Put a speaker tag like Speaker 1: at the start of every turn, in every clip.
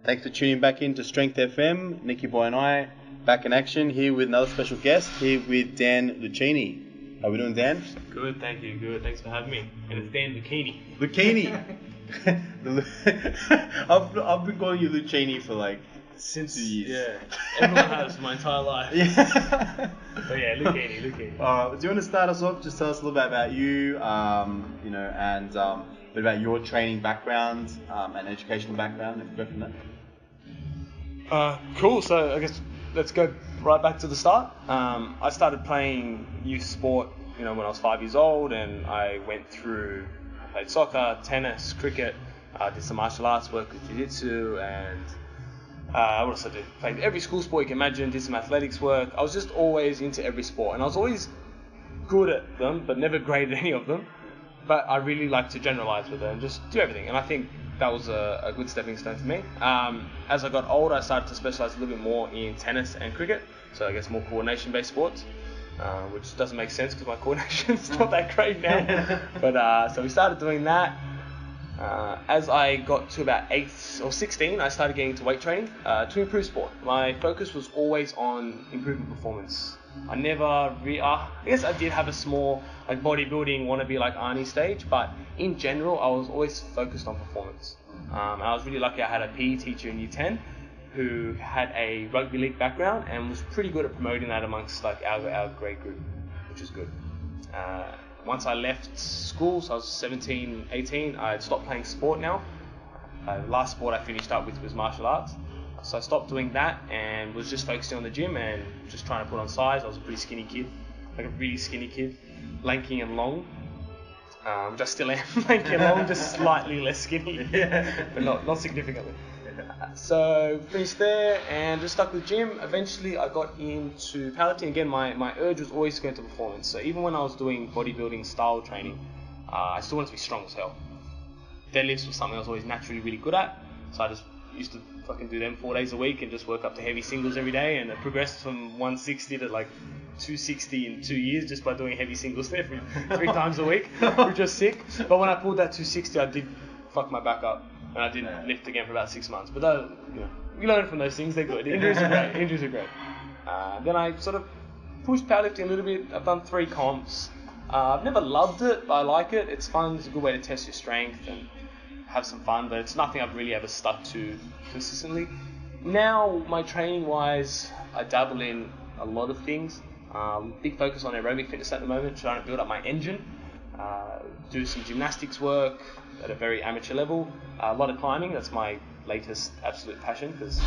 Speaker 1: Thanks for tuning back into Strength FM. Nicky Boy and I back in action here with another special guest, here with Dan Lucchini. How we doing, Dan?
Speaker 2: Good, thank you. Good, thanks for having me. And it's Dan Lucchini.
Speaker 1: Lucchini. I've been calling you Lucchini for like since 2 years.
Speaker 2: Yeah, everyone has my entire life.
Speaker 1: Yeah.
Speaker 2: But yeah, Lucchini.
Speaker 1: Alright, do you want to start us off? Just tell us a little bit about you, and a bit about your training background and educational background. If we go from there.
Speaker 2: Cool. So I guess let's go right back to the start. I started playing youth sport, when I was 5 years old, and I played soccer, tennis, cricket. Did some martial arts work with jiu-jitsu, and what else I did? Played every school sport you can imagine. Did some athletics work. I was just always into every sport, and I was always good at them, but never great at any of them. But I really like to generalize with it and just do everything, and I think that was a good stepping stone for me. As I got older, I started to specialize a little bit more in tennis and cricket, so I guess more coordination-based sports, which doesn't make sense because my coordination's not that great now. But so we started doing that. As I got to about 8 or 16, I started getting into weight training to improve sport. My focus was always on improving performance. I never I guess I did have a small bodybuilding wannabe like Arnie stage, but in general I was always focused on performance. I was really lucky. I had a PE teacher in year 10 who had a rugby league background and was pretty good at promoting that amongst our grade group, which is good. Once I left school, so I was 17, 18, I had stopped playing sport now. The last sport I finished up with was martial arts. So I stopped doing that and was just focusing on the gym and just trying to put on size. I was a pretty skinny kid, like a really skinny kid, lanky and long. Which I still am, lanky and long, just slightly less skinny, but not significantly. So finished there and just stuck with gym. Eventually I got into powerlifting. Again, my urge was always to go into performance. So even when I was doing bodybuilding style training, I still wanted to be strong as hell. Deadlifts was something I was always naturally really good at. So I just used to fucking do them 4 days a week and just work up to heavy singles every day, and it progressed from 160 to like 260 in 2 years just by doing heavy singles three times a week, which was sick. But when I pulled that 260, I did fuck my back up. And I didn't lift again for about 6 months. But you learn from those things. They're good. Injuries are great. Then I sort of pushed powerlifting a little bit. I've done 3 comps. I've never loved it, but I like it. It's fun. It's a good way to test your strength and have some fun. But it's nothing I've really ever stuck to consistently. Now, my training-wise, I dabble in a lot of things. Big focus on aerobic fitness at the moment, trying to build up my engine. Do some gymnastics work at a very amateur level. A lot of climbing. That's my latest absolute passion, because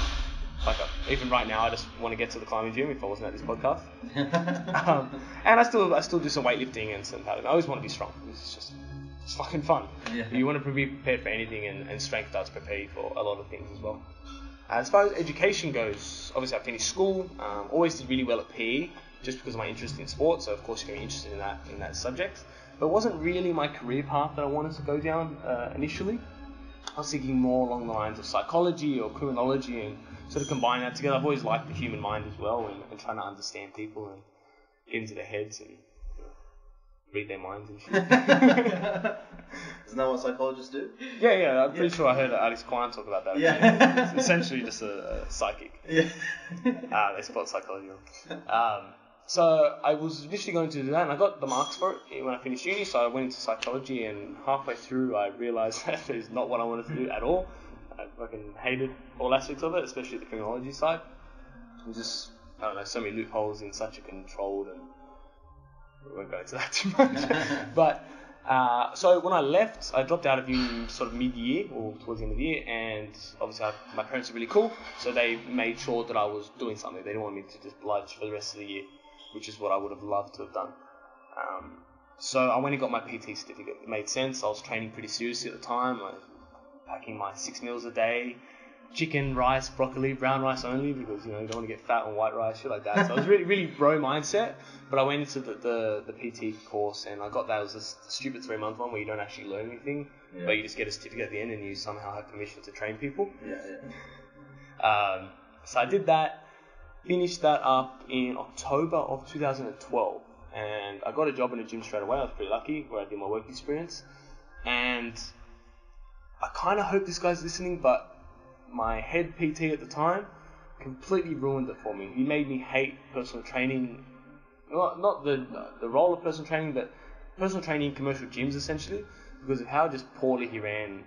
Speaker 2: even right now I just want to get to the climbing gym if I wasn't at this podcast. And I still do some weightlifting and some paddling. I always want to be strong. It's fucking fun. Yeah. You want to be prepared for anything, and strength does prepare you for a lot of things as well. As far as education goes, obviously I finished school. Always did really well at PE just because of my interest in sports. So of course you're going to be interested in that subject. But it wasn't really my career path that I wanted to go down initially. I was thinking more along the lines of psychology or criminology and sort of combine that together. I've always liked the human mind as well, and trying to understand people and get into their heads and read their minds and shit.
Speaker 1: Isn't that what psychologists do?
Speaker 2: Yeah. I'm pretty sure I heard Alex Quine talk about that.
Speaker 1: Yeah.
Speaker 2: It's essentially just a psychic.
Speaker 1: Yeah.
Speaker 2: They spelled psychology wrong. So I was initially going to do that, and I got the marks for it when I finished uni, so I went into psychology, and halfway through I realised that is not what I wanted to do at all. I fucking hated all aspects of it, especially the criminology side. And just, I don't know, so many loopholes in such a controlled, and we won't go into that too much. But, so when I left, I dropped out of uni sort of mid-year, or towards the end of the year, and obviously my parents are really cool, so they made sure that I was doing something. They didn't want me to just bludge for the rest of the year, which is what I would have loved to have done. So I went and got my PT certificate. It made sense. I was training pretty seriously at the time. I was packing my 6 meals a day, chicken, rice, broccoli, brown rice only, because you don't want to get fat on white rice, shit like that. So I was really bro mindset. But I went into the PT course, and I got that. It was a stupid 3-month one where you don't actually learn anything, but you just get a certificate at the end, and you somehow have permission to train people. So I did that. Finished that up in October of 2012, and I got a job in a gym straight away. I was pretty lucky, where I did my work experience, and I kind of hope this guy's listening, but my head PT at the time completely ruined it for me. He made me hate personal training, not the role of personal training, but personal training in commercial gyms essentially, because of how just poorly he ran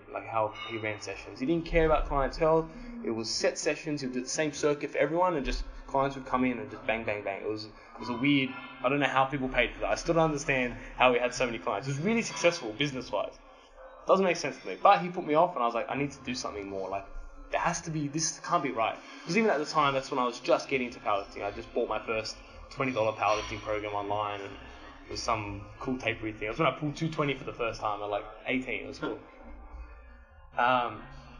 Speaker 2: sessions. He didn't care about clientele. It was set sessions. He would do the same circuit for everyone, and just clients would come in and just bang, bang, bang. It was a weird. I don't know how people paid for that. I still don't understand how he had so many clients. It was really successful business-wise. Doesn't make sense to me. But he put me off, and I was like, I need to do something more. Like, there has to be. This can't be right. Because even at the time, that's when I was just getting into powerlifting. I just bought my first $20 powerlifting program online, and it was some cool tapery thing. It was when I pulled 220 for the first time at like 18. It was cool.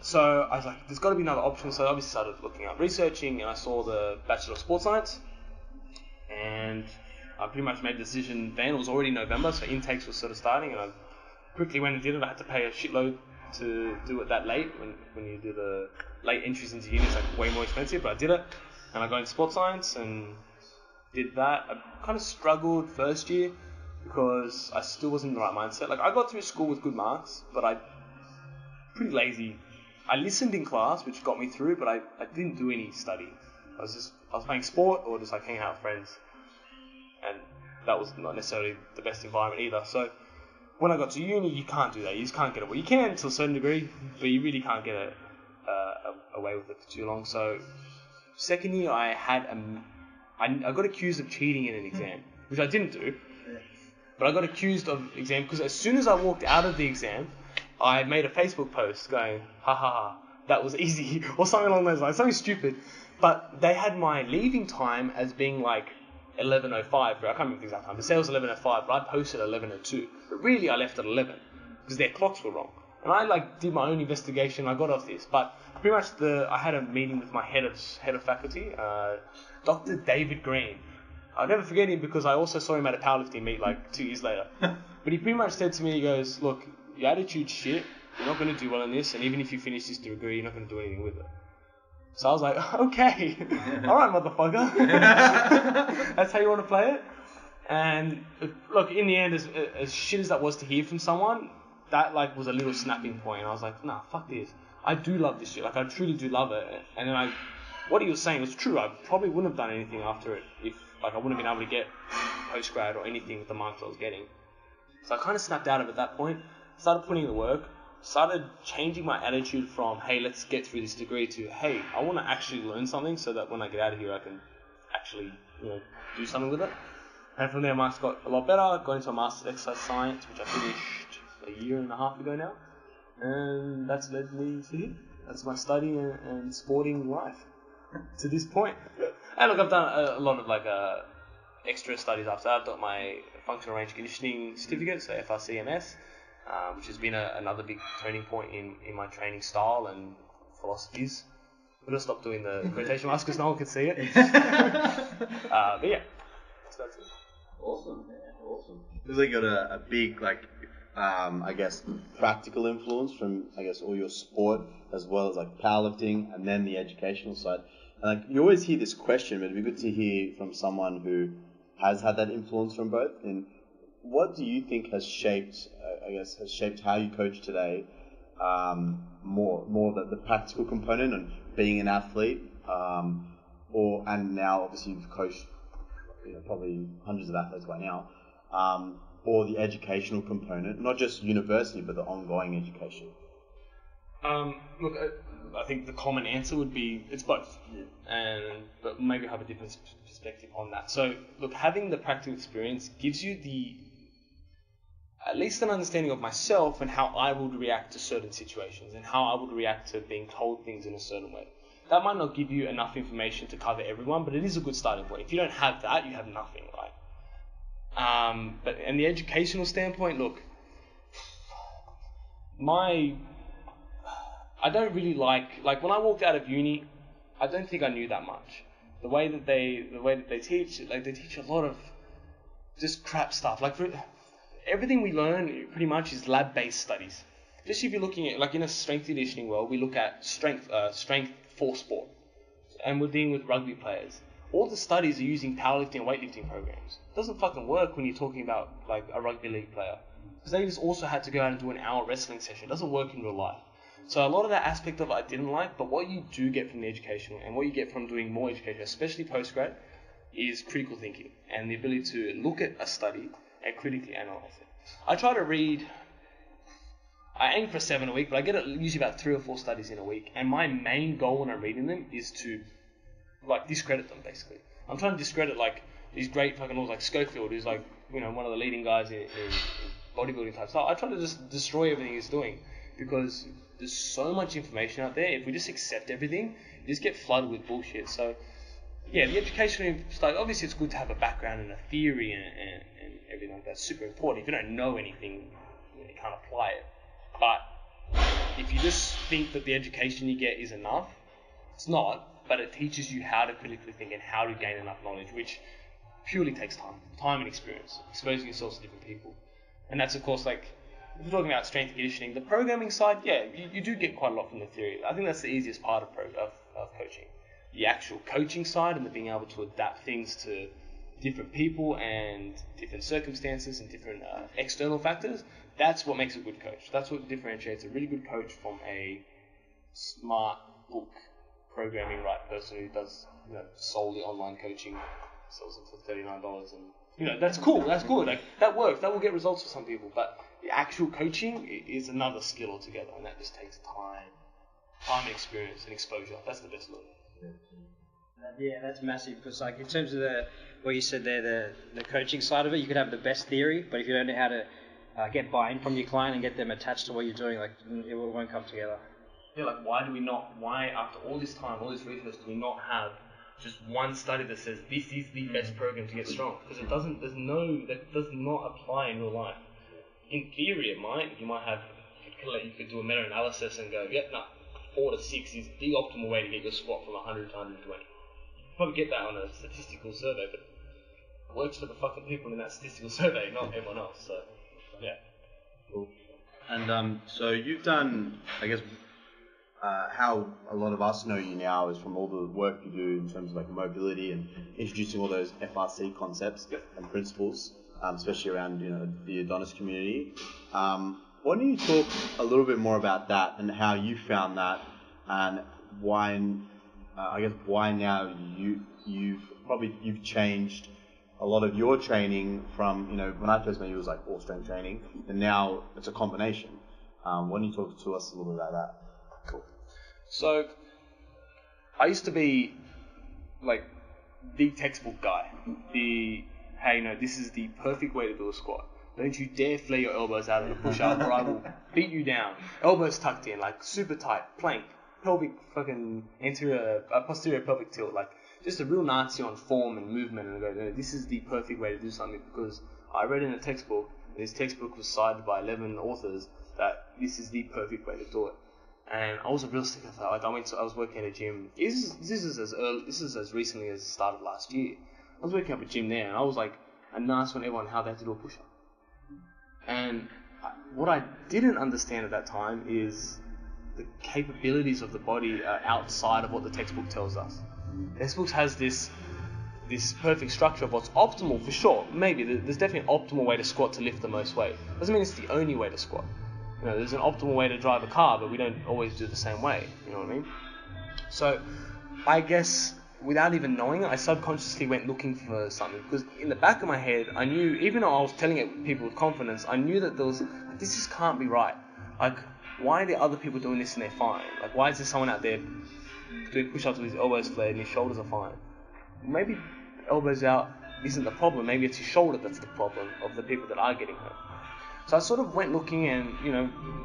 Speaker 2: So I was like, there's got to be another option. So I obviously started looking up, researching, and I saw the Bachelor of Sports Science. And I pretty much made the decision then. It was already November, so intakes was sort of starting, and I quickly went and did it. I had to pay a shitload to do it that late. When you do the late entries into uni, it's like way more expensive, but I did it. And I got into sports science and did that. I kind of struggled first year because I still wasn't in the right mindset. Like, I got through school with good marks, but I pretty lazy. I listened in class, which got me through, but I didn't do any study. I was playing sport or just like hanging out with friends, and that was not necessarily the best environment either. So when I got to uni, you can't do that. You just can't get away. You can to a certain degree, but you really can't get away with it for too long. So second year, I got accused of cheating in an exam, which I didn't do. But I got accused of exam because as soon as I walked out of the exam, I made a Facebook post going, ha ha ha, that was easy, or something along those lines, something stupid. But they had my leaving time as being like 11:05. I can't remember the exact time. They said it was 11:05, but I posted 11:02. But really, I left at 11 because their clocks were wrong. And I did my own investigation. I got off this, but pretty much I had a meeting with my head of faculty, Dr. David Green. I'll never forget him because I also saw him at a powerlifting meet like 2 years later. But he pretty much said to me, he goes, look, your attitude's shit. You're not going to do well in this, and even if you finish this degree, you're not going to do anything with it. So I was like, okay, all right, motherfucker. That's how you want to play it? And look, in the end, as shit as that was to hear from someone, that was a little snapping point. And I was like, nah, fuck this. I do love this shit. Like, I truly do love it. And then what he was saying was true. I probably wouldn't have done anything after it if I wouldn't have been able to get post-grad or anything with the marks I was getting. So I kind of snapped out of it at that point, started putting in the work, started changing my attitude from, hey, let's get through this degree to, hey, I want to actually learn something so that when I get out of here, I can actually, do something with it. And from there, marks got a lot better. I got into a Master's of Exercise Science, which I finished a year and a half ago now. And that's led me to here. That's my study and sporting life to this point. And look, I've done a lot of extra studies after that. I've got my functional range conditioning certificate, so FRCMS, which has been another big turning point in my training style and philosophies. I'm going to stop doing the quotation marks because no one can see it. But yeah, so that's it.
Speaker 1: Awesome, man. Awesome. Feels like you got a big, I guess, practical influence from, I guess, all your sport as well as powerlifting and then the educational side. And you always hear this question, but it'd be good to hear from someone who has had that influence from both. And what do you think has shaped how you coach today? More the practical component and being an athlete, and now obviously you've coached probably hundreds of athletes by now, or the educational component, not just university but the ongoing education.
Speaker 2: Look, I think the common answer would be it's both, but maybe have a different perspective on that. So look, having the practical experience gives you at least an understanding of myself and how I would react to certain situations and how I would react to being told things in a certain way. That might not give you enough information to cover everyone, but it is a good starting point. If you don't have that, you have nothing, right? But in the educational standpoint, look, I don't really like when I walked out of uni, I don't think I knew that much. The way that they teach, they teach a lot of just crap stuff. Everything we learn pretty much is lab-based studies. Just if you're looking at, in a strength conditioning world, we look at strength for sport. And we're dealing with rugby players. All the studies are using powerlifting and weightlifting programs. It doesn't fucking work when you're talking about, a rugby league player. Because they just also had to go out and do an hour wrestling session. It doesn't work in real life. So a lot of that aspect of it I didn't like, but what you do get from the educational and what you get from doing more education, especially postgrad, is critical thinking and the ability to look at a study and critically analyze it. I try to read, I aim for 7 a week, but I get usually about 3 or 4 studies in a week, and my main goal when I'm reading them is to discredit them, basically. I'm trying to discredit these great fucking laws like Schofield, who's one of the leading guys in bodybuilding type stuff. I try to just destroy everything he's doing because there's so much information out there. If we just accept everything, you just get flooded with bullshit. So, yeah, the educational stuff, obviously it's good to have a background and a theory and everything like that. That's super important. If you don't know anything, you can't apply it. But if you just think that the education you get is enough, it's not, but it teaches you how to critically think and how to gain enough knowledge, which purely takes time and experience, exposing yourself to different people. And that's, of course, if we're talking about strength and conditioning, the programming side, yeah, you do get quite a lot from the theory. I think that's the easiest part of coaching. The actual coaching side and the being able to adapt things to different people and different circumstances and different external factors, that's what makes a good coach. That's what differentiates a really good coach from a smart book programming person who does solely online coaching, sells it for $39, and that's cool, that's good, that works, that will get results for some people, but the actual coaching is another skill altogether, and that just takes time and experience and exposure. That's the best learning.
Speaker 3: Yeah, that's massive, because in terms of what you said there, the coaching side of it, you could have the best theory, but if you don't know how to get buy-in from your client and get them attached to what you're doing, it won't come together.
Speaker 2: Yeah, why after all this time, all this research, do we not have just one study that says this is the best program to get strong? Because that does not apply in real life. In theory it might, you could do a meta-analysis and go, 4 to 6 is the optimal way to get your squat from 100 to 120. You probably get that on a statistical survey, but it works for the fucking people in that statistical survey, not everyone else, so, yeah.
Speaker 1: Cool. And so you've done, I guess, how a lot of us know you now is from all the work you do in terms of mobility and introducing all those FRC concepts and principles, especially around the Adonis community. Why don't you talk a little bit more about that and how you found that, and why now you've changed a lot of your training from when I first met you it was all strength training, and now it's a combination. Why don't you talk to us a little bit about that?
Speaker 2: Cool. So, I used to be the textbook guy. This is the perfect way to do a squat. Don't you dare flare your elbows out in a push-up or I will beat you down. Elbows tucked in, super tight, plank, pelvic fucking posterior pelvic tilt, just a real Nazi on form and movement, and I go, this is the perfect way to do something, because I read in a textbook, and this textbook was cited by 11 authors, that this is the perfect way to do it. And I was a real sticker for that. I was working at a gym. This is as recently as the start of last year. I was working up a gym there, and I was a nurse on everyone how they had to do a push-up. And what I didn't understand at that time is the capabilities of the body are outside of what the textbook tells us. The textbook has this perfect structure of what's optimal for sure. Maybe there's definitely an optimal way to squat to lift the most weight. Doesn't mean it's the only way to squat. There's an optimal way to drive a car, but we don't always do it the same way. You know what I mean? So, I guess without even knowing it, I subconsciously went looking for something, because in the back of my head, I knew, even though I was telling it people with confidence, I knew that this just can't be right. Why are there other people doing this and they're fine? Why is there someone out there doing push-ups with his elbows flared and his shoulders are fine? Maybe elbows out isn't the problem. Maybe it's his shoulder that's the problem of the people that are getting hurt. So I sort of went looking, and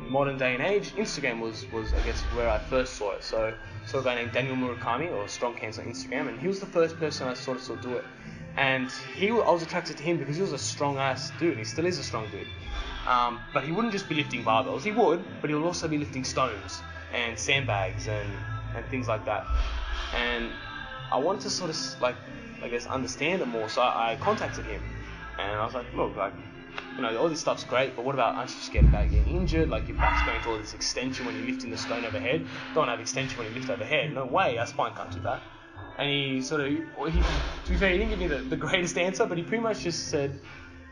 Speaker 2: modern day and age, Instagram was I guess where I first saw it. So I saw a guy named Daniel Murakami, or Strong Cancer on Instagram, and he was the first person I sort of saw do it. And I was attracted to him because he was a strong ass dude, and he still is a strong dude. But he wouldn't just be lifting barbells. He would, but he would also be lifting stones and sandbags and things like that. And I wanted to sort of I guess understand it more. So I contacted him, and I was like, look, all this stuff's great, but what about, aren't you scared about getting injured? Your back's going to all this extension when you're lifting the stone overhead. Don't have extension when you lift overhead. No way, our spine can't do that. And he to be fair, he didn't give me the greatest answer, but he pretty much just said,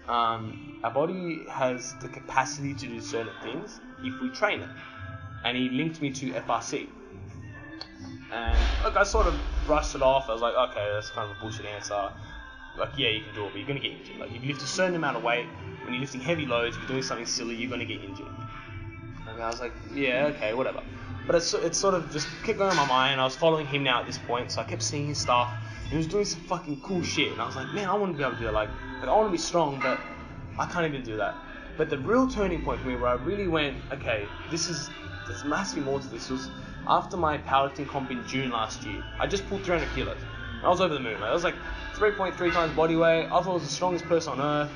Speaker 2: our body has the capacity to do certain things if we train it. and he linked me to FRC. And look, I sort of brushed it off. I was like, okay, that's kind of a bullshit answer. Like, yeah, you can do it, but you're going to get injured. Like, if you lift a certain amount of weight, when you're lifting heavy loads, if you're doing something silly, you're going to get injured. And I was like, yeah, okay, whatever. But it sort of just kept going on my mind. I was following him now at this point, so I kept seeing his stuff. He was doing some fucking cool shit, and I was like, man, I want to be able to do that. Like I want to be strong, but I can't even do that. But the real turning point for me, where I really went, okay, there's massively more to this, was after my powerlifting comp in June last year. I just pulled 300 kilos. I was over the moon. I was like 3.3 times body weight. I thought I was the strongest person on earth.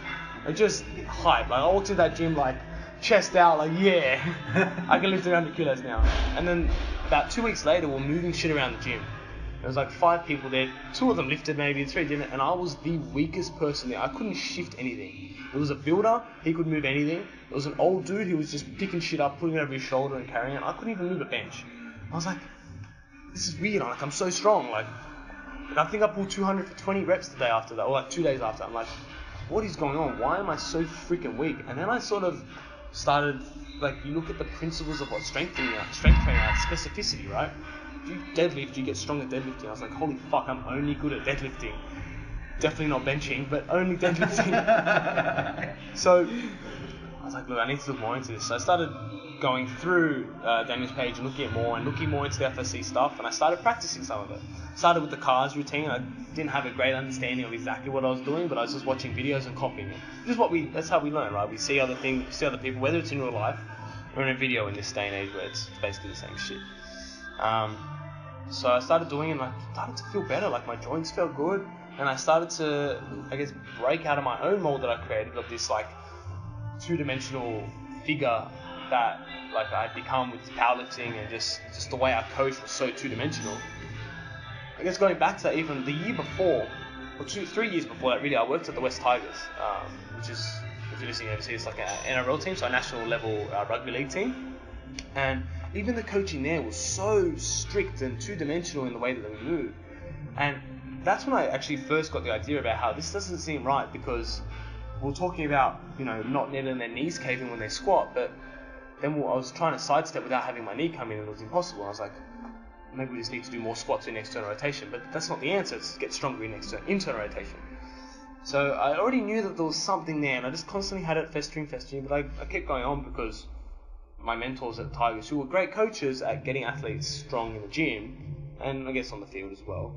Speaker 2: Like, just hype. Like, I walked into that gym like chest out, like, yeah, I can lift 300 kilos now. And then about 2 weeks later, we're moving shit around the gym. There was like 5 people there. 2 of them lifted, maybe 3 didn't, and I was the weakest person there. I couldn't shift anything. There was a builder, he could move anything. There was an old dude who was just picking shit up, putting it over his shoulder and carrying it. I couldn't even move a bench. I was like, this is weird. I'm so strong. Like I think I pulled 200 for 20 reps the day after that, or like 2 days after. I'm like, what is going on? Why am I so freaking weak? And then I sort of started, like, you look at the principles of what strength training are, specificity, right? If you deadlift, you get strong at deadlifting. I was like, holy fuck, I'm only good at deadlifting. Definitely not benching, but only deadlifting. So I was like, look, I need to look more into this. So I started going through Daniel's page and looking more into the FSC stuff, and I started practicing some of it. Started with the cars routine. I didn't have a great understanding of exactly what I was doing, but I was just watching videos and copying it. That's how we learn, right? We see other people, whether it's in real life or in a video in this day and age where it's basically the same shit. So I started doing it, and I started to feel better. Like, my joints felt good, and I started to, I guess, break out of my own mold that I created of this, like, two-dimensional figure that, like, I'd become with powerlifting, and just the way I coached was so two-dimensional. I guess going back to that, even the year before, or 3 years before that, really, I worked at the West Tigers, which is, if you're listening overseas, it's like an NRL team, so a national level rugby league team. And even the coaching there was so strict and two-dimensional in the way that they move. And that's when I actually first got the idea about how this doesn't seem right, because we're talking about, not letting their knees cave in when they squat, but then I was trying to sidestep without having my knee come in, and it was impossible. I was like, maybe we just need to do more squats in external rotation, but that's not the answer. It's get stronger in internal rotation. So I already knew that there was something there, and I just constantly had it festering, but I kept going on because my mentors at the Tigers, who were great coaches at getting athletes strong in the gym, and I guess on the field as well,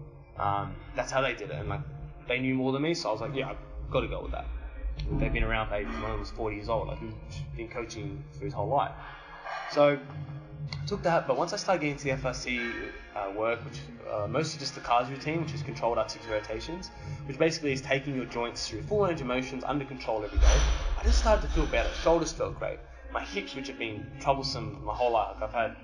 Speaker 2: that's how they did it, and like they knew more than me, so I was like, yeah, I've got to go with that. They've been around for ages. One of them was 40 years old, like, who's been coaching for his whole life. So I took that, but once I started getting to the FRC work, which mostly just the cars routine, which is controlled articular rotations, which basically is taking your joints through full range of motions under control every day, I just started to feel better. Shoulders felt great. My hips, which have been troublesome my whole life, I've had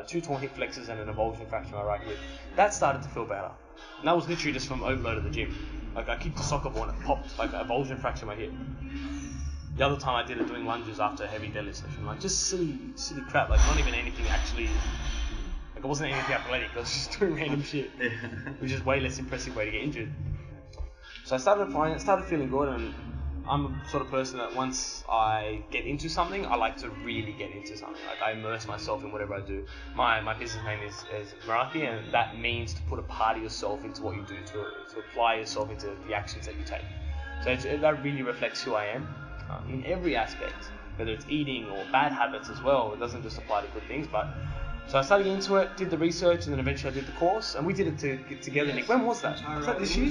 Speaker 2: 2 torn hip flexors and an avulsion fracture in my right hip, that started to feel better. And that was literally just from overload at the gym. Like, I kicked a soccer ball and it popped, like an avulsion fracture in my hip. The other time I did it doing lunges after a heavy deadlift session. Like, just silly crap. Like, not even anything actually, like, it wasn't anything athletic. I was just doing random shit, which is way less impressive way to get injured. So I started applying it, started feeling good, and I'm the sort of person that once I get into something, I like to really get into something. Like, I immerse myself in whatever I do. My business name is Meraki, and that means to put a part of yourself into what you do, to apply yourself into the actions that you take. So that really reflects who I am in every aspect, whether it's eating or bad habits as well. It doesn't just apply to good things, but... So I started getting into it, did the research, and then eventually I did the course, and we did it together. Nick, when was that? Was that this year?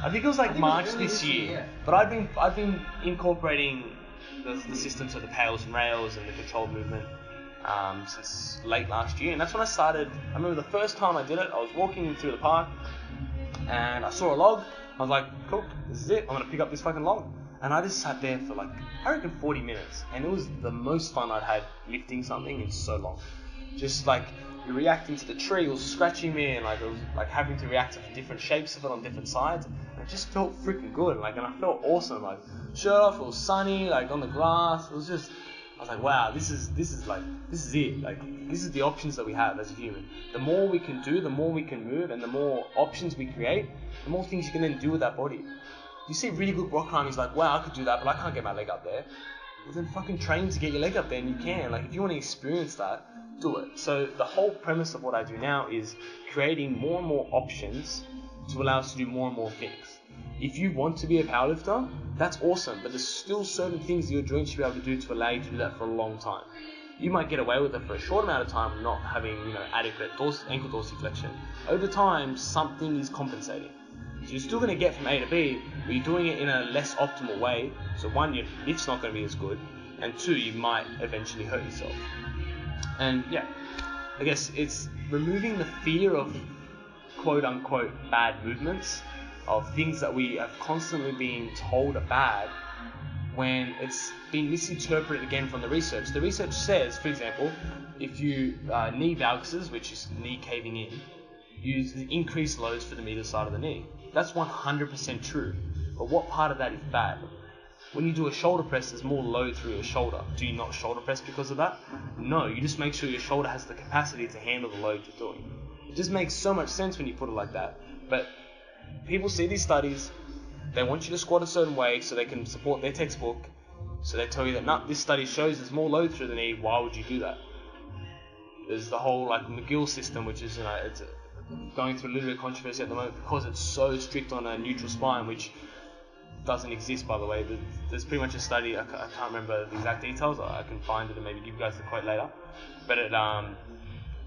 Speaker 2: I think it was like March this year. But I've been incorporating the systems of the pails and rails and the controlled movement since late last year, and that's when I started. I remember the first time I did it, I was walking through the park, and I saw a log. I was like, cool, this is it. I'm gonna pick up this fucking log. And I just sat there for like, I reckon 40 minutes. And it was the most fun I'd had lifting something in so long. Just like, you're reacting to the tree, it was scratching me, and like, it was like having to react to the different shapes of it on different sides. And it just felt freaking good. Like, and I felt awesome. Like, shirt off, it was sunny, like on the grass. It was just, I was like, wow, this is it. Like, this is the options that we have as a human. The more we can do, the more we can move, and the more options we create, the more things you can then do with that body. You see really good rock climbers like, wow, I could do that, but I can't get my leg up there. well, then fucking train to get your leg up there, and you can. Like, if you want to experience that, do it. So the whole premise of what I do now is creating more and more options to allow us to do more and more things. If you want to be a powerlifter, that's awesome, but there's still certain things that your joints should be able to do to allow you to do that for a long time. You might get away with it for a short amount of time, not having adequate ankle dorsiflexion. Over time, something is compensating. So you're still going to get from A to B, but you're doing it in a less optimal way. So one, your lift's not going to be as good, and two, you might eventually hurt yourself. And yeah, I guess it's removing the fear of quote-unquote bad movements, of things that we have constantly been told are bad, when it's been misinterpreted again from the research. The research says, for example, if you knee valguses, which is knee caving in, use increased loads for the medial side of the knee. That's 100% true. But what part of that is bad? When you do a shoulder press, there's more load through your shoulder. Do you not shoulder press because of that? No, you just make sure your shoulder has the capacity to handle the load you're doing. It just makes so much sense when you put it like that. But people see these studies, they want you to squat a certain way so they can support their textbook. So they tell you that, nah, this study shows there's more load through the knee, why would you do that? There's the whole McGill system, which is, it's going through a little bit of controversy at the moment because it's so strict on a neutral spine, which doesn't exist, by the way. There's pretty much a study, I can't remember the exact details, I can find it and maybe give you guys the quote later, but it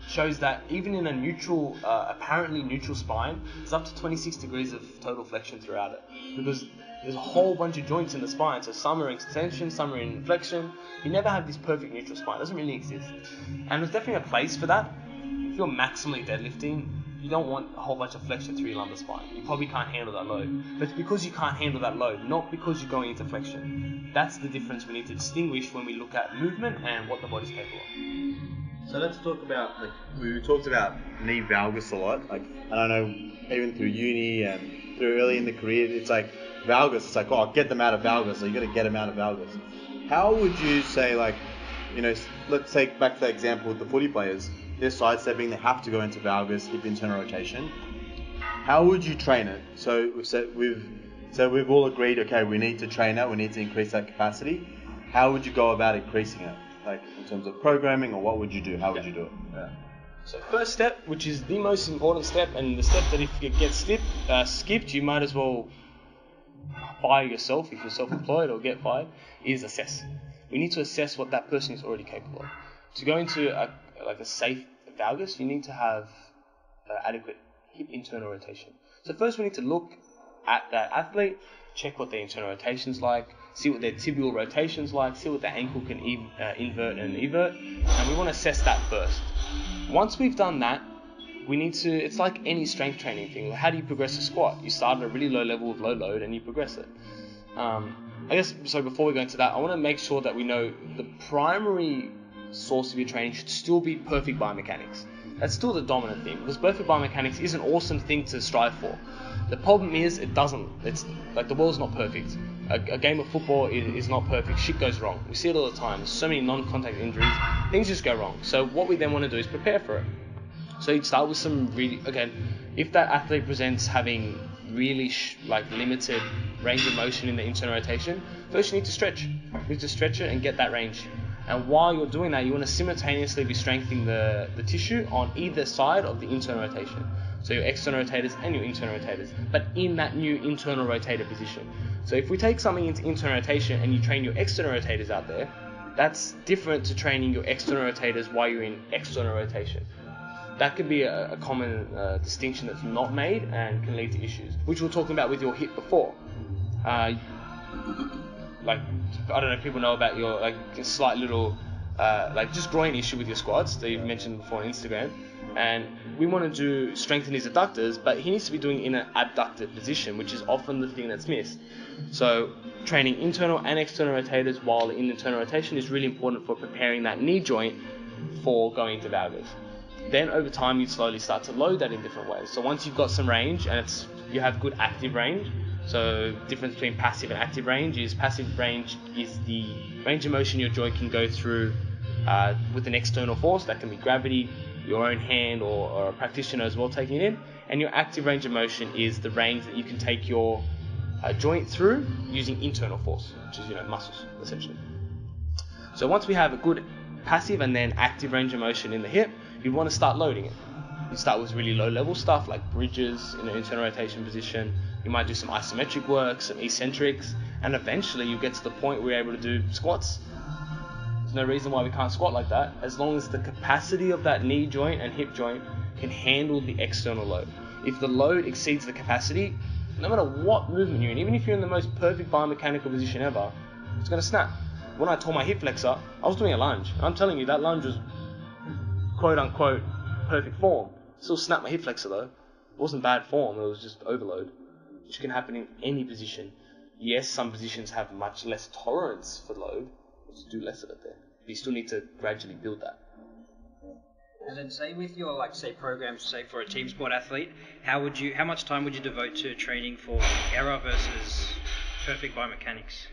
Speaker 2: shows that even in a neutral, apparently neutral spine, it's up to 26 degrees of total flexion throughout it, because there's a whole bunch of joints in the spine, so some are in extension, some are in flexion. You never have this perfect neutral spine, it doesn't really exist. And there's definitely a place for that. If you're maximally deadlifting, you don't want a whole bunch of flexion through your lumbar spine. You probably can't handle that load. But it's because you can't handle that load, not because you're going into flexion. That's the difference we need to distinguish when we look at movement and what the body's capable of.
Speaker 1: So let's talk about, we talked about knee valgus a lot, and I know even through uni and through early in the career, it's like valgus, it's like, get them out of valgus, so you got to get them out of valgus. How would you say, let's take back to that example with the footy players, they're sidestepping, they have to go into valgus, hip internal rotation. How would you train it? So we've all agreed, okay, we need to train that, we need to increase that capacity. How would you go about increasing it? In terms of programming, or what would you do? How would you do it?
Speaker 2: Yeah. So first step, which is the most important step, and the step that if it gets skipped, you might as well fire yourself if you're self-employed or get fired, is assess. We need to assess what that person is already capable of. To go into a safe valgus, you need to have adequate hip internal rotation. So first we need to look at that athlete, check what their internal rotation's like, see what their tibial rotation's like, see what their ankle can invert and evert, and we want to assess that first. Once we've done that, we need to, it's like any strength training thing. How do you progress a squat? You start at a really low level with low load and you progress it. I guess, so before we go into that, I want to make sure that we know the primary source of your training should still be perfect biomechanics. That's still the dominant thing, because perfect biomechanics is an awesome thing to strive for. The problem is it doesn't. It's like the world's not perfect. A game of football is not perfect. Shit goes wrong. We see it all the time. There's so many non-contact injuries. Things just go wrong. So what we then want to do is prepare for it. So you'd start with some really, again, if that athlete presents having really limited range of motion in the internal rotation, first you need to stretch. You need to stretch it and get that range. And while you're doing that, you want to simultaneously be strengthening the tissue on either side of the internal rotation. So your external rotators and your internal rotators, but in that new internal rotator position. So if we take something into internal rotation and you train your external rotators out there, that's different to training your external rotators while you're in external rotation. That could be a common distinction that's not made and can lead to issues, which we were talking about with your hip before. I don't know if people know about your slight little just groin issue with your squats that you've mentioned before on Instagram, and we want to strengthen his adductors, but he needs to be doing it in an abducted position, which is often the thing that's missed. So training internal and external rotators while in internal rotation is really important for preparing that knee joint for going into valgus. Then over time you slowly start to load that in different ways. So once you've got some range and you have good active range, so difference between passive and active range is passive range is the range of motion your joint can go through with an external force. That can be gravity, your own hand, or a practitioner as well taking it in. And your active range of motion is the range that you can take your joint through using internal force, which is muscles essentially. So once we have a good passive and then active range of motion in the hip, you want to start loading it. You start with really low level stuff like bridges in an internal rotation position. You might do some isometric work, some eccentrics, and eventually you get to the point where you're able to do squats. There's no reason why we can't squat like that, as long as the capacity of that knee joint and hip joint can handle the external load. If the load exceeds the capacity, no matter what movement you're in, even if you're in the most perfect biomechanical position ever, it's going to snap. When I tore my hip flexor, I was doing a lunge. And I'm telling you, that lunge was quote unquote perfect form. Still snapped my hip flexor though. It wasn't bad form, it was just overload, which can happen in any position. Yes, some positions have much less tolerance for load, just do less of it there. But you still need to gradually build that.
Speaker 3: And then say with your programs, say for a team sport athlete, how much time would you devote to training for error versus perfect biomechanics?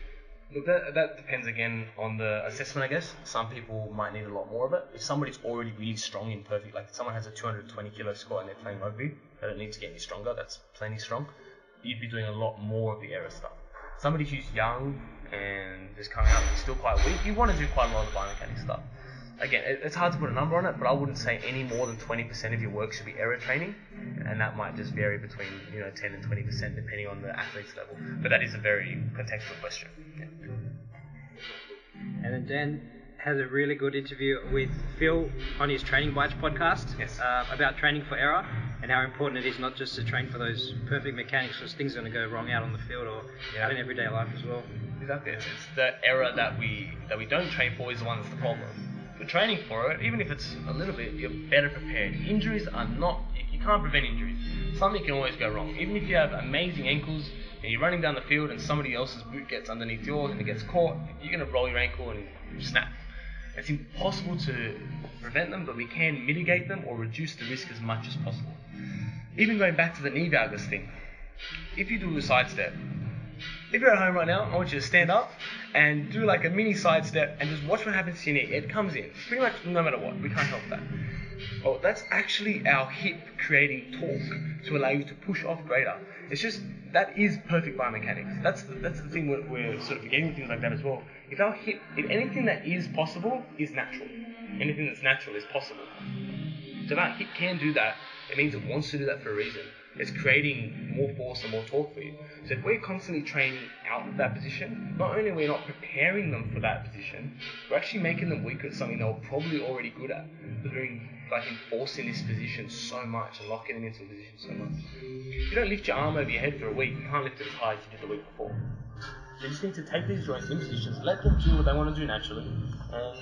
Speaker 2: Look, that depends again on the assessment, I guess. Some people might need a lot more of it. If somebody's already really strong in perfect, like if someone has a 220 kilo squat and they're playing rugby, they don't need to get any stronger, that's plenty strong. You'd be doing a lot more of the error stuff. Somebody who's young and just coming up and still quite weak, you want to do quite a lot of the biomechanics stuff. Again, it's hard to put a number on it, but I wouldn't say any more than 20% of your work should be error training, and that might just vary between 10 and 20% depending on the athlete's level. But that is a very contextual question. Yeah.
Speaker 3: And then Dan has a really good interview with Phil on his Training Bites podcast about training for error and how important it is not just to train for those perfect mechanics, because things are going to go wrong out on the field or out in everyday life as well.
Speaker 2: Exactly. It's the error that we don't train for is the one that's the problem. You're training for it, even if it's a little bit, you're better prepared. Injuries are not, you can't prevent injuries. Something can always go wrong. Even if you have amazing ankles and you're running down the field and somebody else's boot gets underneath yours and it gets caught, you're going to roll your ankle and snap. It's impossible to prevent them, but we can mitigate them or reduce the risk as much as possible. Even going back to the knee valgus thing, if you do a sidestep, if you're at home right now, I want you to stand up and do like a mini sidestep and just watch what happens to your knee. It comes in, pretty much no matter what. We can't help that. Well, that's actually our hip creating torque to allow you to push off greater. It's just, that is perfect biomechanics. That's the thing we're sort of forgetting, things like that as well. If our hip, if anything that is possible is natural, anything that's natural is possible. So if our hip can do that, it means it wants to do that for a reason. It's creating more force and more torque for you. So if we're constantly training out of that position, not only are we not preparing them for that position, we're actually making them weaker at something they were probably already good at. Because we're enforcing this position so much and locking them into the position so much. If you don't lift your arm over your head for a week, you can't lift it as high as you did the week before. You just need to take these joints in positions, let them do what they want to do naturally, and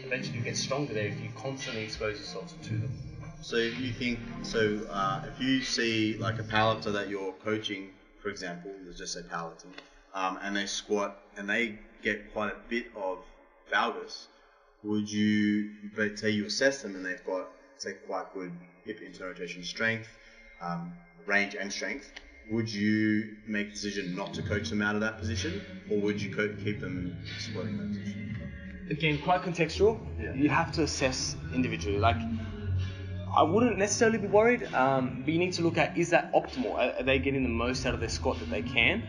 Speaker 2: eventually you get stronger there if you constantly expose yourself to them.
Speaker 1: So if you think, if you see like a powerlifter that you're coaching, for example, let's just say powerlifting, and they squat and they get quite a bit of valgus, would you, say you assess them and they've got, say, quite good hip internal rotation strength, range and strength, would you make the decision not to coach them out of that position, or would you keep them squatting in that position?
Speaker 2: Again, quite contextual. Yeah. You have to assess individually. Like, I wouldn't necessarily be worried, but you need to look at, is that optimal? Are they getting the most out of their squat that they can?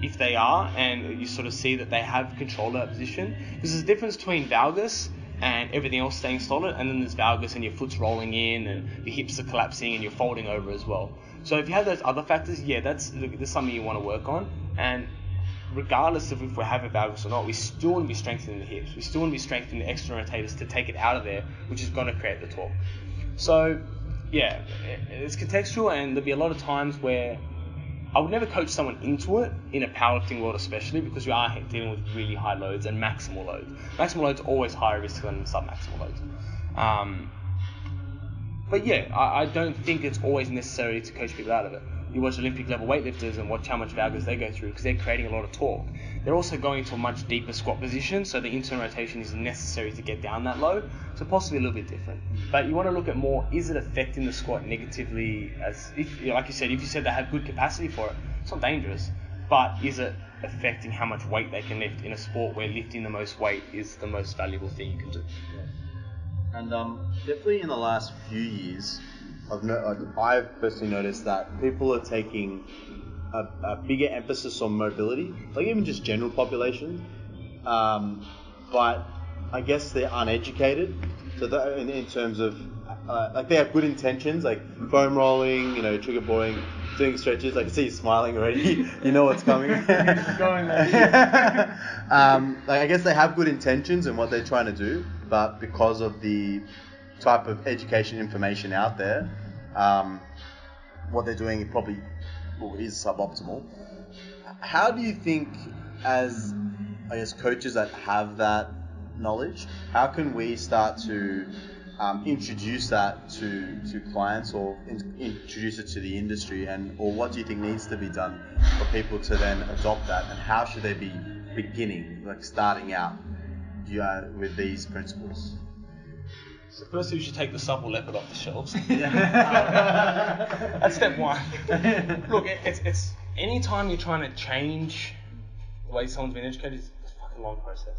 Speaker 2: If they are, and you sort of see that they have control of that position, because there's a difference between valgus and everything else staying solid, and then there's valgus and your foot's rolling in and your hips are collapsing and you're folding over as well. So if you have those other factors, that's something you want to work on. And regardless of if we have a valgus or not, we still want to be strengthening the hips. We still want to be strengthening the external rotators to take it out of there, which is going to create the torque. So it's contextual, and there'll be a lot of times where I would never coach someone into it in a powerlifting world, especially because we are dealing with really high loads and maximal loads. Maximal loads are always higher risk than sub-maximal loads. I don't think it's always necessary to coach people out of it. You watch Olympic level weightlifters and watch how much valgus they go through, because they're creating a lot of torque. They're also going to a much deeper squat position, so the internal rotation is necessary to get down that low, so possibly a little bit different. But you want to look at more, is it affecting the squat negatively? As if, like you said they have good capacity for it, it's not dangerous, but is it affecting how much weight they can lift in a sport where lifting the most weight is the most valuable thing you can do?
Speaker 1: And definitely in the last few years, I've personally noticed that people are taking a bigger emphasis on mobility, like even just general population. But I guess they're uneducated. So that, in terms of like they have good intentions, like foam rolling, trigger boarding, doing stretches. I can see you smiling already. You know what's coming. Like I guess they have good intentions in what they're trying to do, but because of the type of education information out there, what they're doing is suboptimal. How do you think, as I guess coaches that have that knowledge, how can we start to introduce that to clients, or introduce it to the industry, or what do you think needs to be done for people to then adopt that, and how should they be beginning, like starting out with these principles?
Speaker 2: So firstly, we should take the supple leopard off the shelves. That's step one. Look, it's any time you're trying to change the way someone's been educated, it's a fucking long process.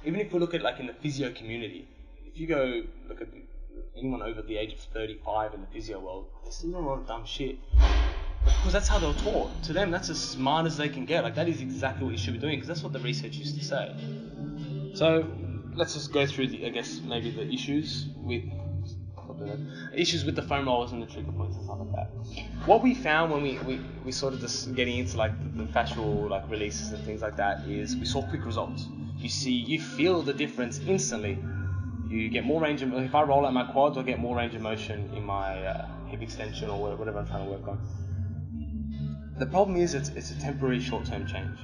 Speaker 2: Even if we look at like in the physio community, if you go look at anyone over the age of 35 in the physio world, they're still doing a lot of dumb shit. Because that's how they were taught. To them, that's as smart as they can get. Like that is exactly what you should be doing, because that's what the research used to say. So let's just go through the issues with the foam rollers and the trigger points and stuff like that. What we found when we sort of just getting into like the fascial like releases and things like that is we saw quick results. You feel the difference instantly. You get more range of motion. If I roll out my quads, I get more range of motion in my hip extension or whatever I'm trying to work on. The problem is it's a temporary short-term change.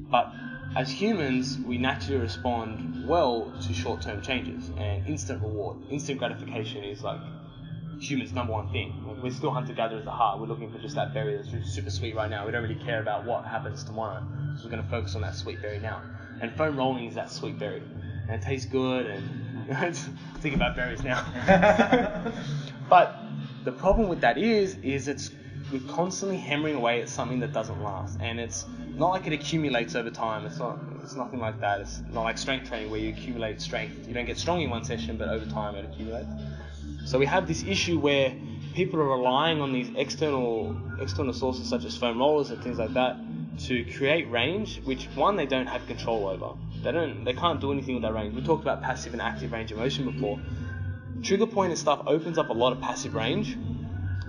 Speaker 2: But as humans, we naturally respond well to short-term changes and instant reward. Instant gratification is like humans' number one thing. Like, we're still hunter-gatherers at heart. We're looking for just that berry that's super sweet right now. We don't really care about what happens tomorrow. So we're going to focus on that sweet berry now. And foam rolling is that sweet berry. And it tastes good, and think about berries now. But the problem with that is we're constantly hammering away at something that doesn't last. And it's not like it accumulates over time. It's nothing like that. It's not like strength training where you accumulate strength. You don't get strong in one session, but over time it accumulates. So we have this issue where people are relying on these external sources such as foam rollers and things like that to create range, which one, they don't have control over. They can't do anything with that range. We talked about passive and active range of motion before. Trigger point and stuff opens up a lot of passive range,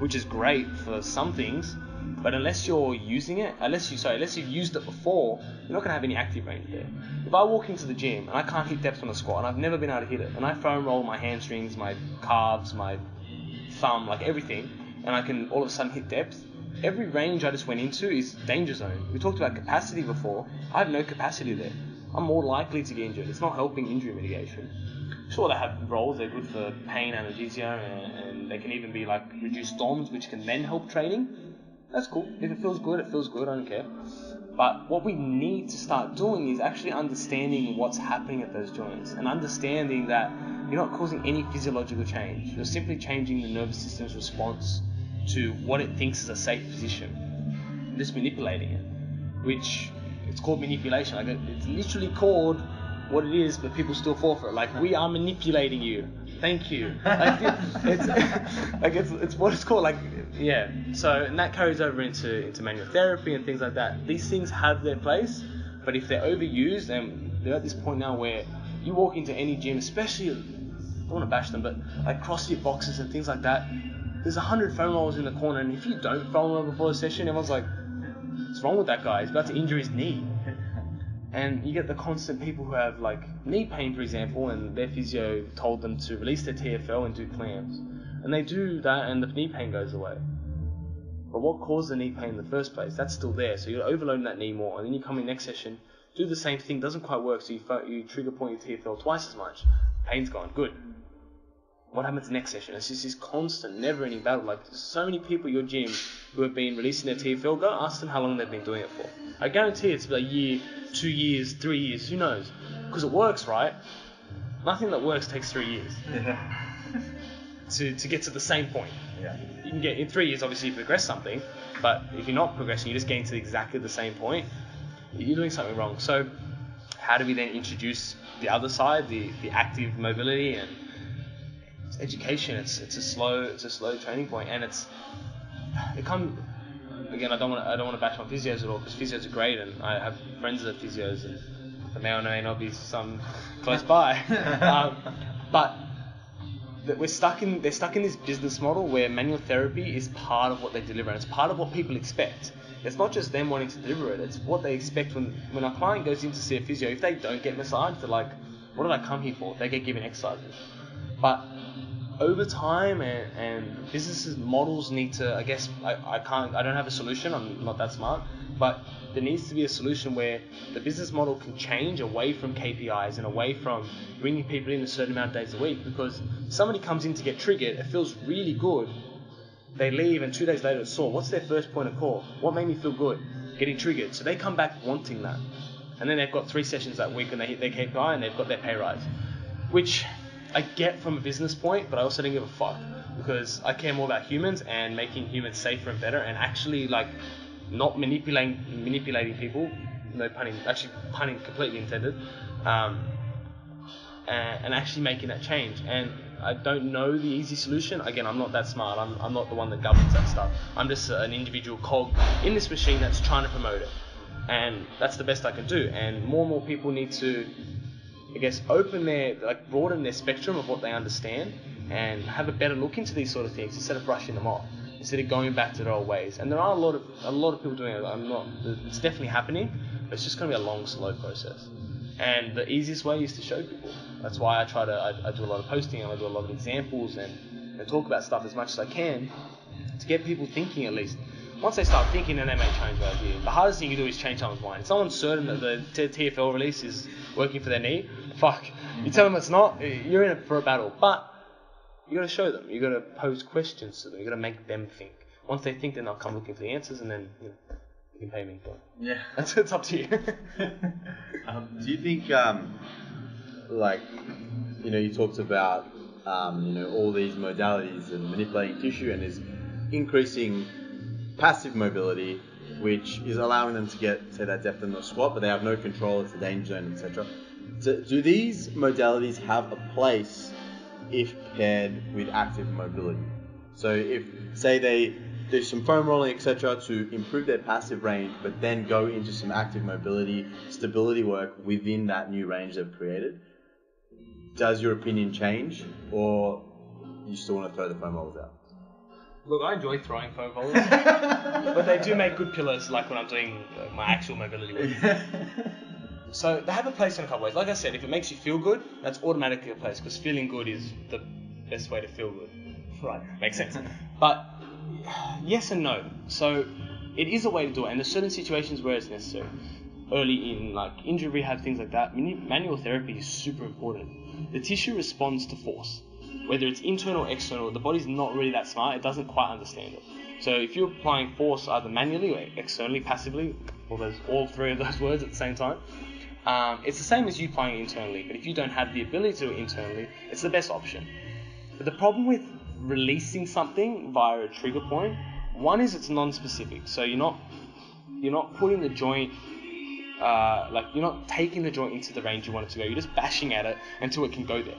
Speaker 2: which is great for some things, but unless you're using it, unless you've used it before, you're not going to have any active range there. If I walk into the gym and I can't hit depth on a squat, and I've never been able to hit it, and I foam roll my hamstrings, my calves, my thumb, like everything, and I can all of a sudden hit depth, every range I just went into is danger zone. We talked about capacity before. I have no capacity there. I'm more likely to get injured. It's not helping injury mitigation. Sure, they have roles, they're good for pain, analgesia, and they can even be like reduced DOMs, which can then help training. That's cool. If it feels good, I don't care. But what we need to start doing is actually understanding what's happening at those joints, and understanding that you're not causing any physiological change. You're simply changing the nervous system's response to what it thinks is a safe position. You're just manipulating it, which it's called manipulation. Like it's literally called what it is, but people still fall for it. Like, we are manipulating you. Thank you. Like, it's what it's called. Like, yeah. So, and that carries over into manual therapy and things like that. These things have their place, but if they're overused, and they're at this point now where you walk into any gym, especially, I don't want to bash them, but like CrossFit boxes and things like that, there's 100 foam rollers in the corner, and if you don't foam roll before a session, everyone's like, what's wrong with that guy? He's about to injure his knee. And you get the constant people who have like knee pain, for example, and their physio told them to release their TFL and do clamps. And they do that and the knee pain goes away. But what caused the knee pain in the first place? That's still there. So you're overloading that knee more. And then you come in next session, do the same thing, doesn't quite work, so you trigger point your TFL twice as much. Pain's gone. Good. What happens next session? It's just this constant, never-ending battle. Like, there's so many people at your gym who have been releasing their TFL. Go ask them how long they've been doing it for. I guarantee it's a year, 2 years, 3 years, who knows? Because it works, right? Nothing that works takes 3 years. to get to the same point.
Speaker 1: Yeah.
Speaker 2: You can get, in 3 years, obviously, you progress something, but if you're not progressing, you're just getting to exactly the same point, you're doing something wrong. So, how do we then introduce the other side, the active mobility and education? It's a slow training point, and it comes again. I don't want to bash on physios at all, because physios are great, and I have friends that are physios, and There may or may not be some close by. But they're stuck in this business model where manual therapy is part of what they deliver, and it's part of what people expect. It's not just them wanting to deliver it, it's what they expect when a client goes in to see a physio. If they don't get massaged, they're like, what did I come here for? They get given exercises. But over time and businesses models need to, I guess, I don't have a solution, I'm not that smart, but there needs to be a solution where the business model can change away from KPIs and away from bringing people in a certain amount of days a week, because somebody comes in to get triggered, it feels really good, they leave and 2 days later it's sore. What's their first point of call? What made me feel good? Getting triggered. So they come back wanting that. And then they've got 3 sessions that week and they hit their KPI and they've got their pay rise. Which I get from a business point, but I also don't give a fuck, because I care more about humans and making humans safer and better, and actually like not manipulating people, no punning, actually punning completely intended, and actually making that change. And I don't know the easy solution. Again, I'm not that smart. I'm not the one that governs that stuff. I'm just an individual cog in this machine that's trying to promote it, and that's the best I can do. And more people need to, I guess, broaden their spectrum of what they understand and have a better look into these sort of things instead of brushing them off, instead of going back to their old ways. And there are a lot of people doing it. It's definitely happening, but it's just going to be a long, slow process. And the easiest way is to show people. That's why I do a lot of posting and I do a lot of examples and talk about stuff as much as I can to get people thinking at least. Once they start thinking, then they may change their idea. The hardest thing you do is change someone's mind. If someone's certain that the TFL release is working for their knee, fuck. You tell them it's not, you're in it for a battle. But you got to show them. You got to pose questions to them. You got to make them think. Once they think, then they'll come looking for the answers, and then you can pay me for it.
Speaker 1: Yeah,
Speaker 2: it's up to you.
Speaker 1: Do you think, you talked about, all these modalities and manipulating tissue, and is increasing passive mobility, which is allowing them to get, say, that depth in the squat, but they have no control, it's a danger zone, etc. Do these modalities have a place if paired with active mobility? So if, say, they do some foam rolling, etc., to improve their passive range, but then go into some active mobility, stability work within that new range they've created, does your opinion change, or you still want to throw the foam rollers out?
Speaker 2: Look, I enjoy throwing foam rollers, but they do make good pillars, like when I'm doing my actual mobility work. So they have a place in a couple ways. Like I said, if it makes you feel good, that's automatically a place, because feeling good is the best way to feel good. Right, makes sense. But yes and no. So it is a way to do it, and there's certain situations where it's necessary. Early in like injury rehab, things like that, manual therapy is super important. The tissue responds to force. Whether it's internal or external, the body's not really that smart, it doesn't quite understand it. So if you're applying force either manually or externally, passively, or there's all three of those words at the same time, it's the same as you applying it internally, but if you don't have the ability to do it internally, it's the best option. But the problem with releasing something via a trigger point, one is it's non-specific, so you're not putting the joint, you're not taking the joint into the range you want it to go, you're just bashing at it until it can go there.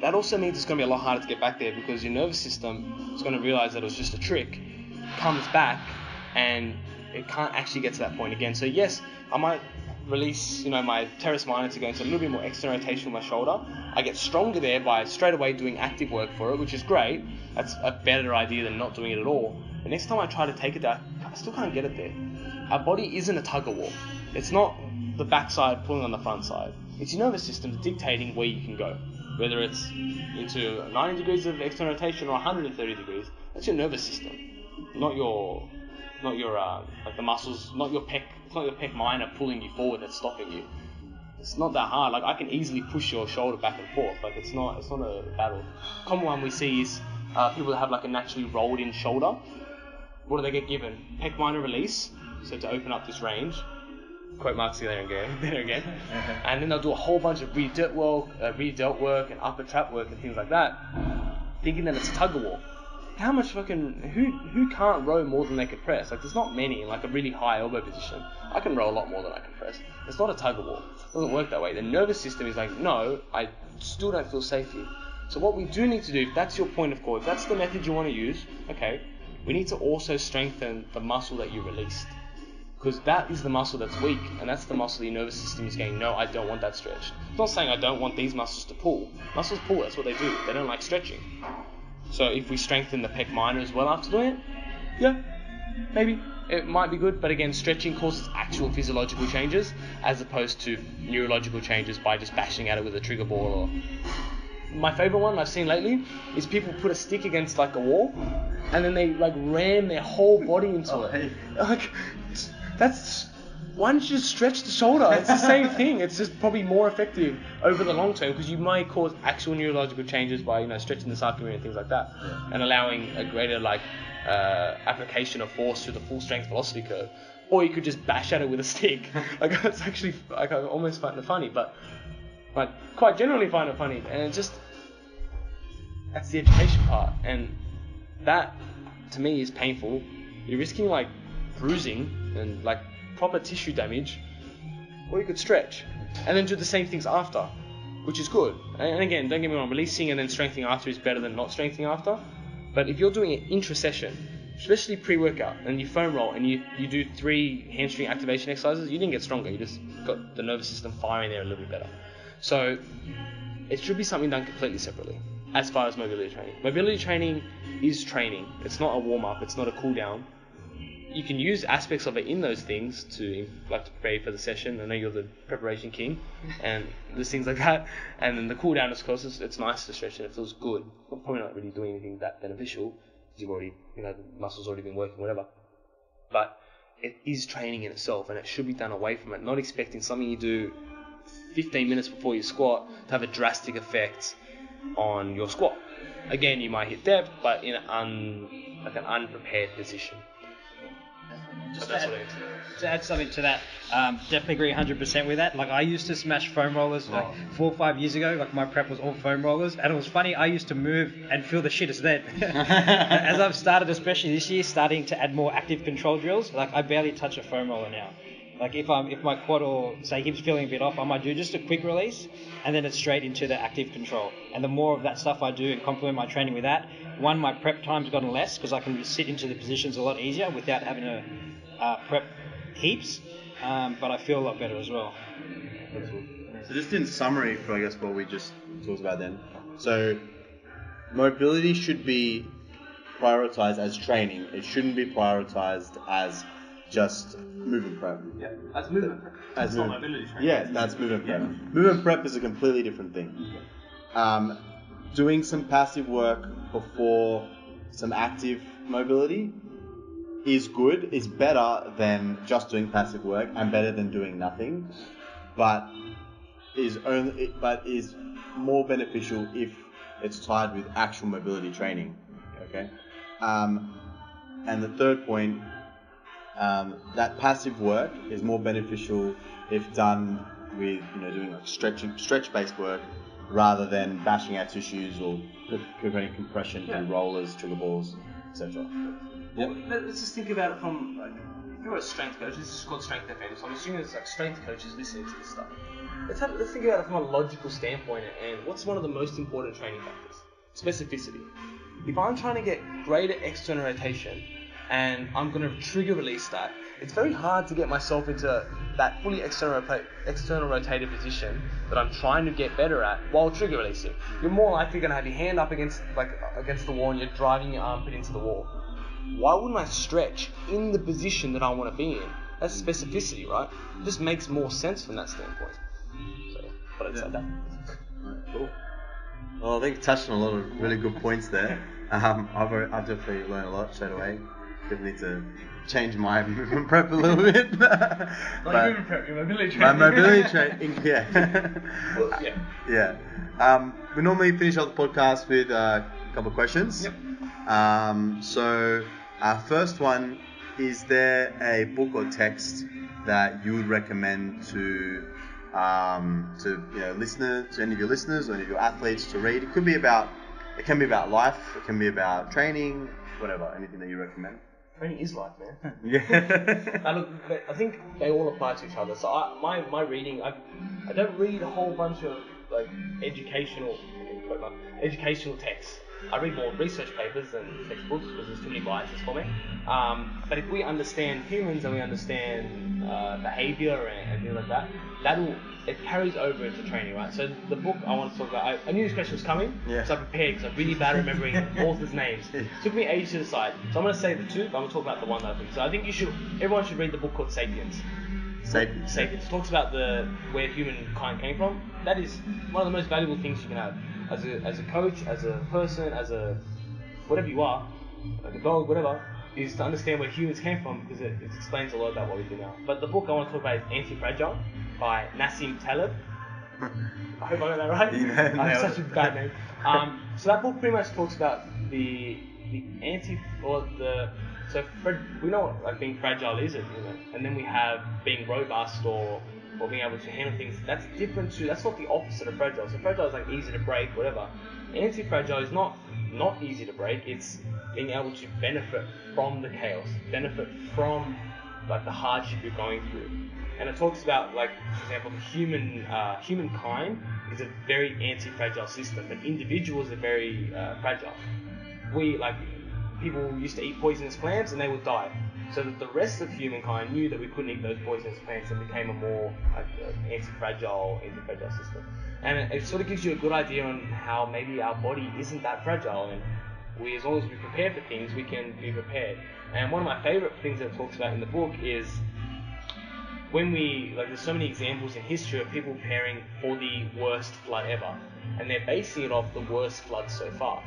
Speaker 2: That also means it's going to be a lot harder to get back there, because your nervous system is going to realize that it was just a trick, comes back, and it can't actually get to that point again. So yes, I might release, my teres minor to go into a little bit more external rotation with my shoulder. I get stronger there by straight away doing active work for it, which is great. That's a better idea than not doing it at all. But next time I try to take it there, I still can't get it there. Our body isn't a tug of war. It's not the backside pulling on the front side. It's your nervous system dictating where you can go. Whether it's into 90 degrees of external rotation or 130 degrees, that's your nervous system, not your the muscles, not your pec. It's not your pec minor pulling you forward that's stopping you. It's not that hard. Like, I can easily push your shoulder back and forth. Like, it's not a battle. Common one we see is people that have like a naturally rolled in shoulder. What do they get given? Pec minor release, so to open up this range. Quote marks there again. And then they'll do a whole bunch of rear delt work and upper trap work and things like that, thinking that it's a tug of war. How much who can't row more than they can press? Like, there's not many in like a really high elbow position. I can row a lot more than I can press. It's not a tug of war. It doesn't work that way. The nervous system is like, no, I still don't feel safe here. So what we do need to do, if that's your point of call, if that's the method you want to use, okay, we need to also strengthen the muscle that you released. Because that is the muscle that's weak, and that's the muscle your nervous system is going, no, I don't want that stretch. It's not saying I don't want these muscles to pull. Muscles pull, that's what they do. They don't like stretching. So if we strengthen the pec minor as well after doing it, yeah, maybe. It might be good, but again, stretching causes actual physiological changes as opposed to neurological changes by just bashing at it with a trigger ball. Or my favorite one I've seen lately is people put a stick against like a wall and then they like ram their whole body into it.
Speaker 1: Hey.
Speaker 2: Like, that's... Why don't you just stretch the shoulder? It's the same thing. It's just probably more effective over the long term because you might cause actual neurological changes by stretching the sarcomere and things like that, and allowing a greater application of force through the full strength velocity curve. Or you could just bash at it with a stick. Like it's actually I almost find it funny, but quite generally find it funny. And it's just that's the education part, and that to me is painful. You're risking like bruising and like proper tissue damage, or you could stretch and then do the same things after, which is good. And again, don't get me wrong, releasing and then strengthening after is better than not strengthening after. But if you're doing it intra-session, especially pre-workout, and you foam roll and you do 3 hamstring activation exercises, you didn't get stronger, you just got the nervous system firing there a little bit better. So it should be something done completely separately as far as mobility training. Mobility training is training. It's not a warm-up, it's not a cool-down. You can use aspects of it in those things to prepare for the session. I know you're the preparation king, and there's things like that. And then the cool down, of course, it's nice to stretch and it feels good. You're probably not really doing anything that beneficial because you've already, the muscle's already been working, whatever. But it is training in itself, and it should be done away from it. Not expecting something you do 15 minutes before you squat to have a drastic effect on your squat. Again, you might hit depth, but in an unprepared position.
Speaker 3: Just to add something to that, definitely agree 100% with that. Like I used to smash foam rollers 4 or 5 years ago. Like my prep was all foam rollers, and it was funny. I used to move and feel the shittest then. As I've started, especially this year, starting to add more active control drills. Like I barely touch a foam roller now. Like if my quad or say hip's feeling a bit off, I might do just a quick release, and then it's straight into the active control. And the more of that stuff I do and complement my training with that, one, my prep time's gotten less because I can sit into the positions a lot easier without having to prep heaps, but I feel a lot better as well.
Speaker 1: So just in summary for what we just talked about then. So mobility should be prioritized as training. It shouldn't be prioritized as just movement prep.
Speaker 2: Yeah, that's movement prep. That's not mobility training.
Speaker 1: Yeah, that's movement prep. Yeah. Movement prep is a completely different thing. Doing some passive work before some active mobility is good, is better than just doing passive work and better than doing nothing, but is more beneficial if it's tied with actual mobility training. Okay, and the third point, that passive work is more beneficial if done with doing like stretch-based work rather than bashing out tissues or preventing compression through rollers, trigger balls, etc.
Speaker 2: Well, let's just think about it from, if you're a strength coach, this is called strength defense, so I'm assuming there's strength coaches listening to this stuff. Let's think about it from a logical standpoint, and what's one of the most important training factors? Specificity. If I'm trying to get greater external rotation, and I'm going to trigger release that, it's very hard to get myself into that fully external rotated position that I'm trying to get better at while trigger releasing. You're more likely going to have your hand up against the wall and you're driving your armpit into the wall. Why wouldn't I stretch in the position that I want to be in? That's specificity, right? It just makes more sense from that standpoint. So, but it's like that.
Speaker 1: Alright, cool. Well, I think you touched on a lot of really good points there. I've definitely learned a lot straight away. Definitely need to change my movement prep a little bit.
Speaker 2: Not your movement prep, your mobility training.
Speaker 1: My mobility training, yeah.
Speaker 2: Well, yeah.
Speaker 1: We normally finish off the podcast with a couple of questions.
Speaker 2: Yep.
Speaker 1: So our first one, is there a book or text that you would recommend to listeners, to any of your listeners or any of your athletes to read? It can be about life, it can be about training, whatever, anything that you recommend.
Speaker 2: Training is life, man.
Speaker 1: Yeah.
Speaker 2: Look, I think they all apply to each other. So my reading, I don't read a whole bunch of like educational texts. I read more research papers than textbooks because there's too many biases for me. But if we understand humans and we understand behavior and things like that, it carries over into training, right? So the book I want to talk about, I knew this question was coming, so I prepared because I'm really bad at remembering authors' names. It took me ages to decide. So I'm going to say the two, but I'm going to talk about the one that I think. So I think everyone should read the book called Sapiens. Sapiens. It talks about where humankind came from. That is one of the most valuable things you can have as a coach, as a person, as a whatever you are, like a dog, whatever, is to understand where humans came from because it explains a lot about what we do now. But the book I want to talk about is Anti-Fragile by Nassim Taleb. I hope I got that right. I have such a bad name. So that book pretty much talks about we know what like being fragile is, and then we have being robust or being able to handle things. That's different too. That's not the opposite of fragile. So fragile is like easy to break, whatever. Anti-fragile is not easy to break. It's being able to benefit from the chaos, benefit from like the hardship you're going through. And it talks about, like, for example, humankind is a very anti-fragile system, but individuals are very fragile. People used to eat poisonous plants and they would die. So that the rest of humankind knew that we couldn't eat those poisonous plants and became a more anti-fragile system. And it sort of gives you a good idea on how maybe our body isn't that fragile, and as long as we prepare for things, we can be prepared. And one of my favorite things that it talks about in the book is when there's so many examples in history of people preparing for the worst flood ever, and they're basing it off the worst flood so far.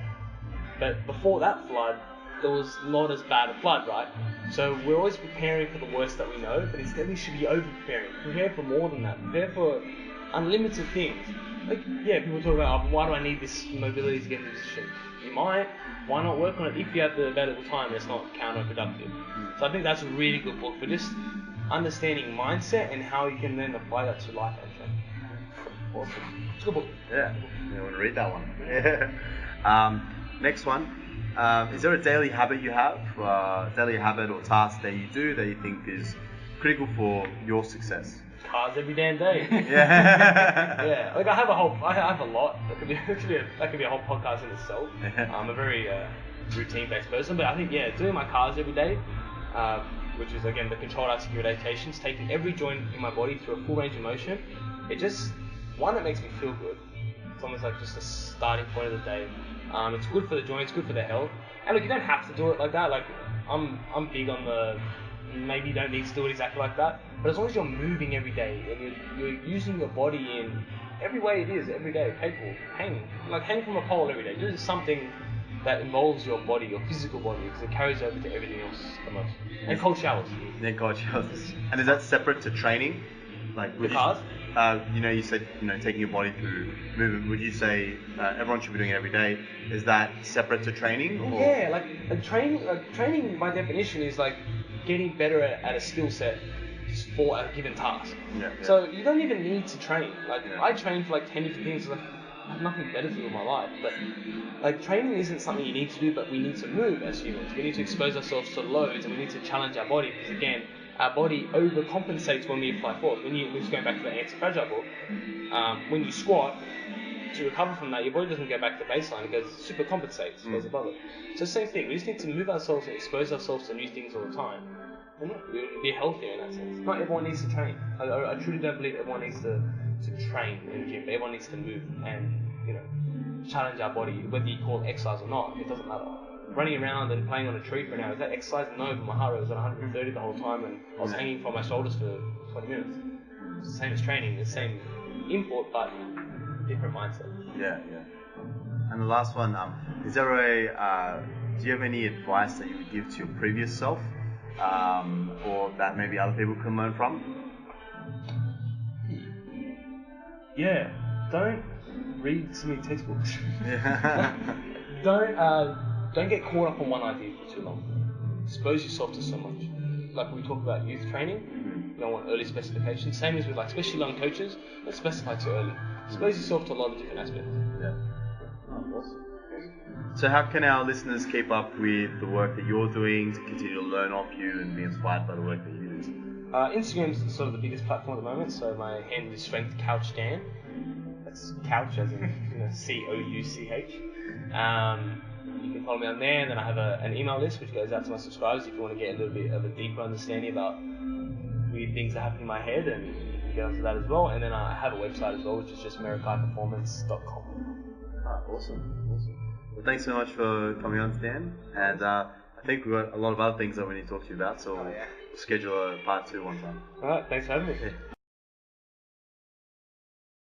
Speaker 2: But before that flood, there was not as bad a flood, right? So we're always preparing for the worst that we know, but instead we should be over-preparing. Prepare for more than that. Prepare for unlimited things. People talk about, why do I need this mobility to get in a position? You might. Why not work on it if you have the available time and it's not counterproductive? So I think that's a really good book for just understanding mindset and how you can then apply that to life, actually. Awesome. It's a good book.
Speaker 1: Yeah, I want to read that one. Yeah. Next one. Is there a daily habit you have, daily habit or task that you do that you think is critical for your success?
Speaker 2: Cars every damn day.
Speaker 1: Yeah.
Speaker 2: Yeah. Like I have a lot. That could be a whole podcast in itself. I'm a very routine-based person, but I think doing my cars every day, which is again the controlled articular meditations, taking every joint in my body through a full range of motion. It makes me feel good. It's almost like just a starting point of the day. It's good for the joints, good for the health. And look, you don't have to do it like that. Like I'm big on the maybe you don't need to do it exactly like that. But as long as you're moving every day and you're using your body in every way it is every day, capable, hang from a pole every day. Do something that involves your body, your physical body, because it carries over to everything else the most. And cold showers.
Speaker 1: And is that separate to training? Like
Speaker 2: the cars?
Speaker 1: You said taking your body through movement. Would you say everyone should be doing it every day? Is that separate to training? Or?
Speaker 2: Yeah, training by definition is like getting better at a skill set for a given task.
Speaker 1: Yeah.
Speaker 2: So you don't even need to train. I train for 10 different things. I have nothing better to do in my life. But training isn't something you need to do, but we need to move as humans. We need to expose ourselves to loads, and we need to challenge our body because again, our body overcompensates when we apply force. Just going back to the anti-fragile book, when you squat, to recover from that, your body doesn't go back to baseline, it goes super compensates, goes above it. So same thing, we just need to move ourselves and expose ourselves to new things all the time. And we'll be healthier in that sense. Not everyone needs to train. I truly don't believe everyone needs to train in the gym, but everyone needs to move and challenge our body, whether you call it exercise or not, it doesn't matter. Running around and playing on a tree for an hour, is that exercise? No, but my heart rate was at 130 the whole time and I was hanging from my shoulders for 20 minutes. It's the same as training, the same input, but different mindset.
Speaker 1: Yeah. And the last one, do you have any advice that you would give to your previous self, or that maybe other people can learn from?
Speaker 2: Yeah, don't read so many textbooks.
Speaker 1: Yeah.
Speaker 2: Don't get caught up on one idea for too long. Expose yourself to so much. Like we talk about youth training, you don't want early specification. Same as with especially young coaches, don't specify too early. Expose yourself to a lot of different aspects.
Speaker 1: Yeah. Oh, awesome. So how can our listeners keep up with the work that you're doing, to continue to learn off you and be inspired by the work that you do?
Speaker 2: Instagram is sort of the biggest platform at the moment, so my handle is Strength Couch Dan. That's couch, as in COUCH. You can follow me on there, and then I have an email list which goes out to my subscribers if you want to get a little bit of a deeper understanding about weird things that happen in my head, and you can get onto that as well. And then I have a website as well, which is just merikaiperformance.com.
Speaker 1: Awesome. Well, thanks so much for coming on, Stan. And I think we've got a lot of other things that we need to talk to you about, so we'll schedule a part 2 one time.
Speaker 2: Alright, thanks for having me.